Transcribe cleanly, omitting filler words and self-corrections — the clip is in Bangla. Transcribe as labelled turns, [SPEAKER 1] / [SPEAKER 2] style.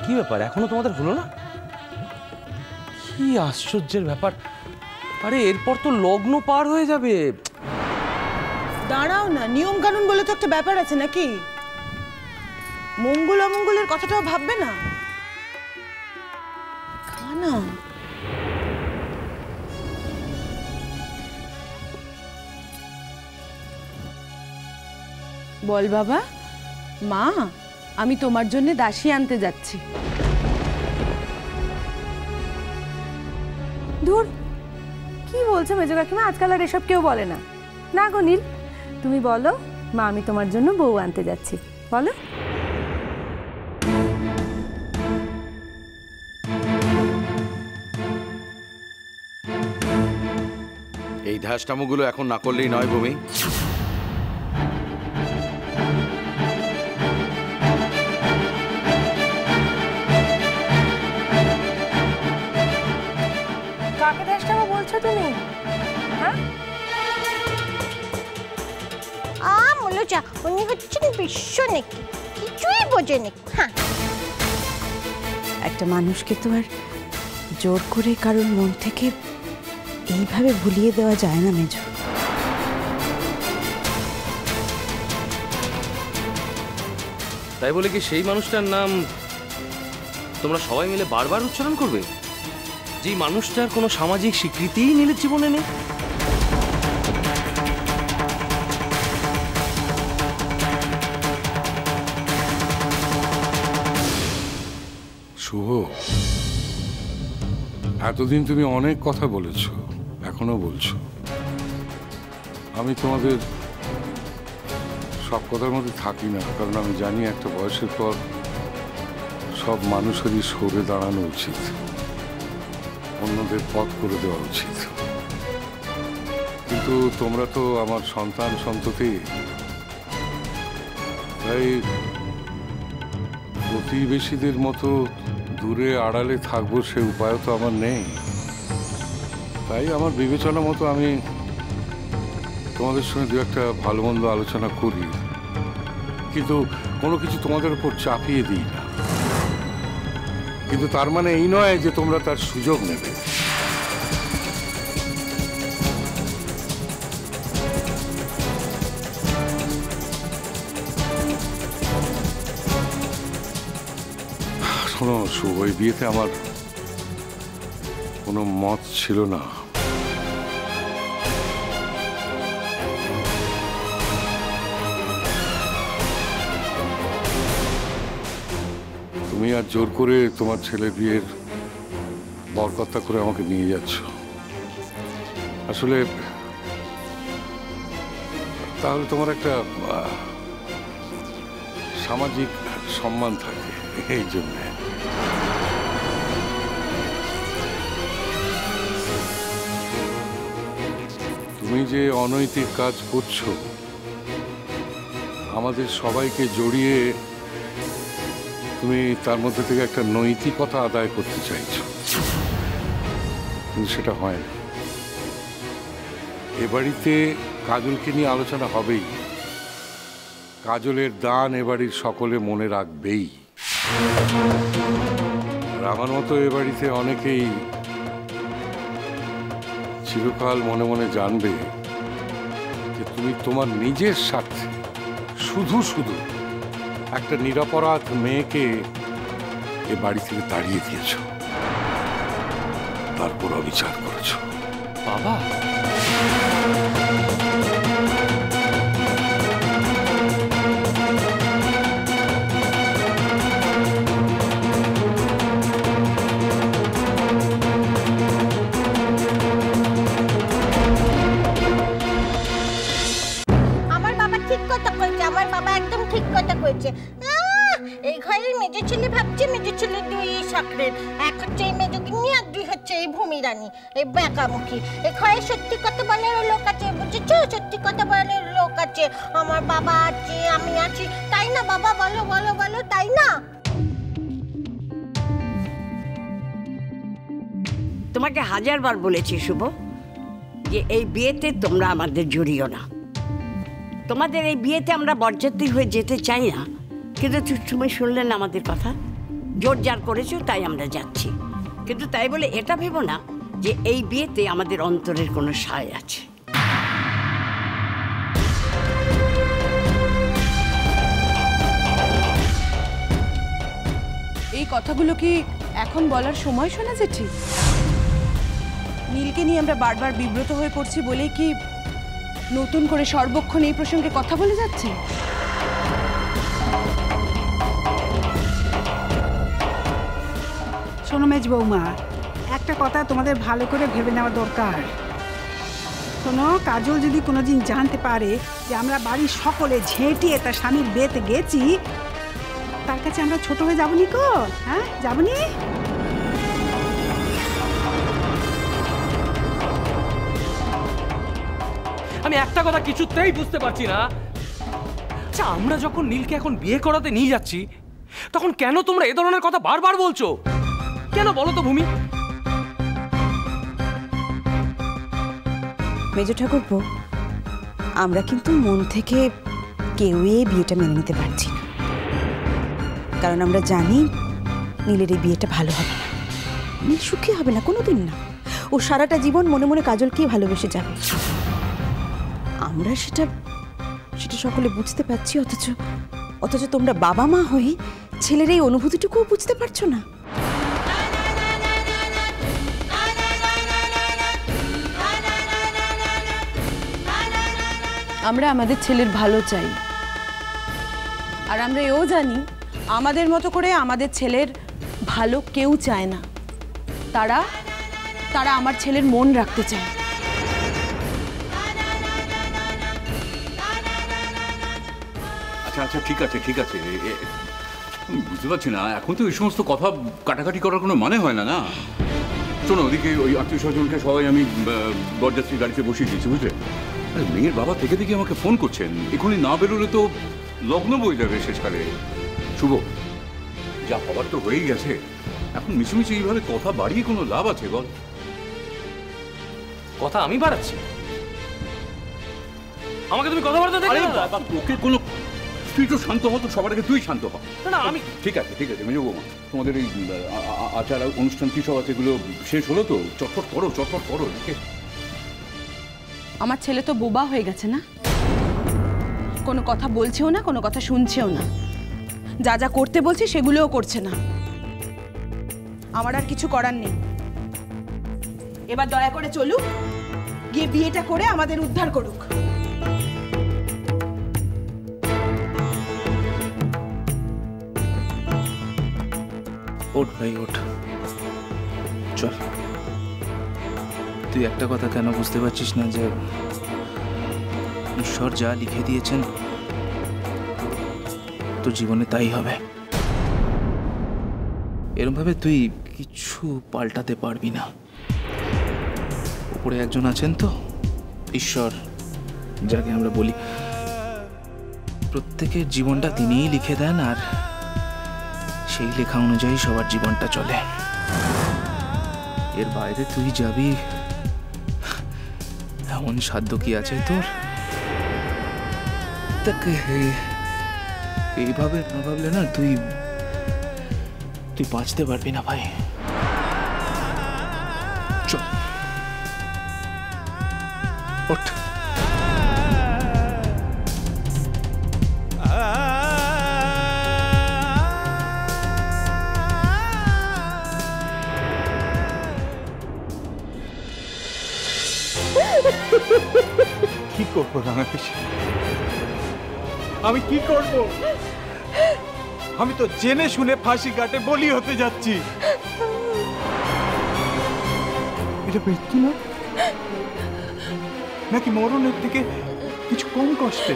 [SPEAKER 1] কি ব্যাপার, এখনো তোমাদের হলো না? কি আশ্চর্যের ব্যাপার! আরে এরপর তো লগ্ন পার হয়ে যাবে।
[SPEAKER 2] দাঁড়াও না, নিয়ম কানুন বলে তো একটা ব্যাপার আছে নাকি? মঙ্গল অমঙ্গলের কথাটাও ভাববে না? খানা বল বাবা। মা, আমি তোমার জন্য দাসী আনতে যাচ্ছি।
[SPEAKER 3] ধুর, কি বলছো মেজো কাকিমা? আজকাল আর এসব কেউ বলে না। না গো নীল, তুমি বলো মা আমি তোমার জন্য বউ আনতে যাচ্ছি, বলো।
[SPEAKER 4] এই ধ্যাসটামোগুলো এখন না করলেই নয় ভূমি।
[SPEAKER 3] কাকে ধ্যাসটামো বলছো তুমি? হ্যাঁ,
[SPEAKER 5] মলুচা উনি হচ্ছেন বিশ্ব নাকি, কিছুই বোঝেনি। হ্যাঁ,
[SPEAKER 3] একটা মানুষকে তো আর জোর করে কারোর মন থেকে এইভাবে ভুলিয়ে দেওয়া যায় না মেজো।
[SPEAKER 1] তাই বলে কি সেই মানুষটার নাম তোমরা সবাই মিলে বারবার উচ্চারণ করবে, যেই মানুষটার কোনো সামাজিক স্বীকৃতিই নীলের জীবনে নেই?
[SPEAKER 6] শুভ, এতদিন তুমি অনেক কথা বলেছ, এখনো বলছো। আমি তোমাদের সব কথার মধ্যে থাকি না, কারণ আমি জানি একটা বয়সের পর সব মানুষেরই সরে দাঁড়ানো উচিত, অন্যদের পথ করে দেওয়া উচিত। কিন্তু তোমরা তো আমার সন্তান সন্ততি, তাই প্রতিবেশীদের মতো দূরে আড়ালে থাকবো সে উপায় তো আমার নেই। তাই আমার বিবেচনা মতো আমি তোমাদের সঙ্গে দু একটা ভালো মন্দ আলোচনা করি, কিন্তু কোনো কিছু তোমাদের উপর চাপিয়ে দিই না। কিন্তু তার মানে এই নয় যে তোমরা তার সুযোগ নেবে। শোনো শুভ, ওই বিয়েতে আমার কোনো মত ছিল না। তুমি আর জোর করে তোমার ছেলের বিয়ের বরকর্তা করে আমাকে নিয়ে যাচ্ছ। আসলে তাহলে তোমার একটা সামাজিক সম্মান থাকে, এই জন্য। তুমি যে অনৈতিক কাজ করছো, আমাদের সবাইকে জড়িয়ে তুমি তার মধ্যে থেকে একটা নৈতিকতা আদায় করতে চাইছো, কিন্তু সেটা হয় না। এ বাড়িতে কাজলকে নিয়ে আলোচনা হবেই, কাজলের দান এ বাড়ির সকলে মনে রাখবেই। আর আমার মতো এ বাড়িতে অনেকেই চিরকাল মনে মনে জানবে যে তুমি তোমার নিজের স্বার্থে শুধু শুধু একটা নিরপরাধ মেয়েকে এ বাড়ি থেকে তাড়িয়ে দিয়েছ, তারপর অবিচার করেছ।
[SPEAKER 1] বাবা,
[SPEAKER 5] আমার বাবা ঠিক কথা কইছে, আমার বাবা একদম ঠিক কথা কইছে। এই ঘরের মেজো ছেলে ভাবছে মেজো ছেলে দুই সাকরের, এক হচ্ছে এই মেজোগিন্নি আর দুই হচ্ছে এই ভূমি রানী, এই বেকামুখী। এই ঘরে সত্যি কথা বলার লোক আছে, বুঝেছো? সত্যি কথা বলার লোক আছে, আমার বাবা আছে, আমি আছি, তাই না বাবা? বলো বলো বলো, তাই না?
[SPEAKER 7] তোমাকে হাজারবার বলেছি শুভ, যে এই বিয়েতে তোমরা আমাদের জড়িও না। তোমাদের এই বিয়েতে আমরা বরযাত্রী হয়ে যেতে চাই না, কিন্তু তুমি শুনলে না আমাদের কথা। জোর জার করেছো তাই আমরা যাচ্ছি, কিন্তু তাই বলে এটা ভেবো না যে এই বিয়েতে আমাদের অন্তরের কোনো সায় আছে।
[SPEAKER 2] এই কথাগুলো কি এখন বলার সময় শোনা জেঠি? নীলকে নিয়ে আমরা বারবার বিব্রত হয়ে পড়ছি বলেই কি নতুন করে সর্বক্ষণ এই প্রসঙ্গে কথা বলে যাচ্ছে?
[SPEAKER 8] শোনো মেজ বৌমা, একটা কথা তোমাদের ভালো করে ভেবে নেওয়া দরকার। শোনো, কাজল যদি কোনোদিন জানতে পারে যে আমরা বাড়ির সকলে ঝেঁটিয়ে তার স্বামীর বিয়েতে গেছি, তার কাছে আমরা ছোট হয়ে যাবনি কো? হ্যাঁ, যাবনি?
[SPEAKER 1] আমি একটা কথা কিছুতেই বুঝতে পারছি না, আচ্ছা আমরা যখন নীলকে এখন বিয়ে করাতে নিয়ে যাচ্ছি তখন কেন তোমরা এ ধরনের কথা বারবার বলছো? কেন বলো তো ভূমি?
[SPEAKER 9] মেজ ঠাকুরপো, আমরা কিন্তু মন থেকে কেউই এই বিয়েটা মেনে নিতে পারছি না, কারণ আমরা জানি নীলের এই বিয়েটা ভালো হবে না, নীল সুখী হবে না কোনোদিন না। ও সারাটা জীবন মনে মনে কাজলকেই ভালোবেসে যাবে। আমরা সেটা সকলে বুঝতে পারছি, অথচ তোমরা বাবা মা হয়ে ছেলের এই অনুভূতিটুকুও বুঝতে পারছো না।
[SPEAKER 2] আমরা আমাদের ছেলের ভালো চাই, আর আমরা এও জানি আমাদের মতো করে আমাদের ছেলের ভালো কেউ চায় না। তারা আমার ছেলের মন রাখতে চায়।
[SPEAKER 10] আচ্ছা আচ্ছা, ঠিক আছে ঠিক আছে, আমি বুঝতে পারছি না, এখন তো এই সমস্ত কথা কাটাকাটি করার কোনো মানে হয় না। না শোনো, ওদিকে ওই আত্মীয় স্বজনকে সবাই আমি বরযাত্রী গাড়িতে বসিয়ে দিয়েছি, বুঝলে? মেয়ের বাবা থেকে দেখে আমাকে ফোন করছেন, এখনই না বেরোলে তো লগ্ন বয়ে যাবে শেষকালে। শুভ, যা হবার তো হয়েই গেছে, এখন মিছুমিছি এইভাবে কথা বাড়িয়ে কোনো লাভ আছে বল?
[SPEAKER 1] কথা আমি বাড়াচ্ছি? আমাকে তুমি কথা বাড়াতে দেখলে না?
[SPEAKER 10] ওকে কোনো, তুই তো শান্ত হ, তো সবার আগে তুই শান্ত হ।
[SPEAKER 1] না আমি
[SPEAKER 10] ঠিক আছে ঠিক আছে, মেজো বৌমা, তোমাদের এই আচার অনুষ্ঠান কি সব আছে, এগুলো শেষ হলো তো? চটপট করো চটপট করো।
[SPEAKER 2] আমার ছেলে তো বোবা হয়ে গেছে না, কোনো কথা বলছেও না, কোনো কথা শুনছেও না, যা যা করতে বলছি সেগুলোও করছে না। আমার আর কিছু করার নেই, এবার দয়া করে চলুক, গিয়ে বিয়েটা করে আমাদের উদ্ধার করুক।
[SPEAKER 11] ওঠ ভাই ওঠ, চল। তুই একটা কথা কেন বুঝতে পারছিস না যে ঈশ্বর যা লিখে দিয়েছেন তোর জীবনে তাই হবে? এরকম ভাবে তুই কিছু পাল্টাতে পারবি না। উপরে একজন আছেন তো, ঈশ্বর যাকে আমরা বলি, প্রত্যেকের জীবনটা তিনিই লিখে দেন, আর সেই লেখা অনুযায়ী সবার জীবনটা চলে। এর বাইরে তুই যাবি এমন সাধ্য কি আছে তোর? তাকে এইভাবে না ভাবলে না তুই বাঁচতে পারবি না ভাই। চল ওঠ।
[SPEAKER 12] কি করবো রামেশ, আমি কি করব? আমি তো জেনে শুনে ফাঁসি কাটে বলি হতে যাচ্ছি। এটা মৃত্যু না, নাকি মরণের থেকে কিছু কম কষ্টে?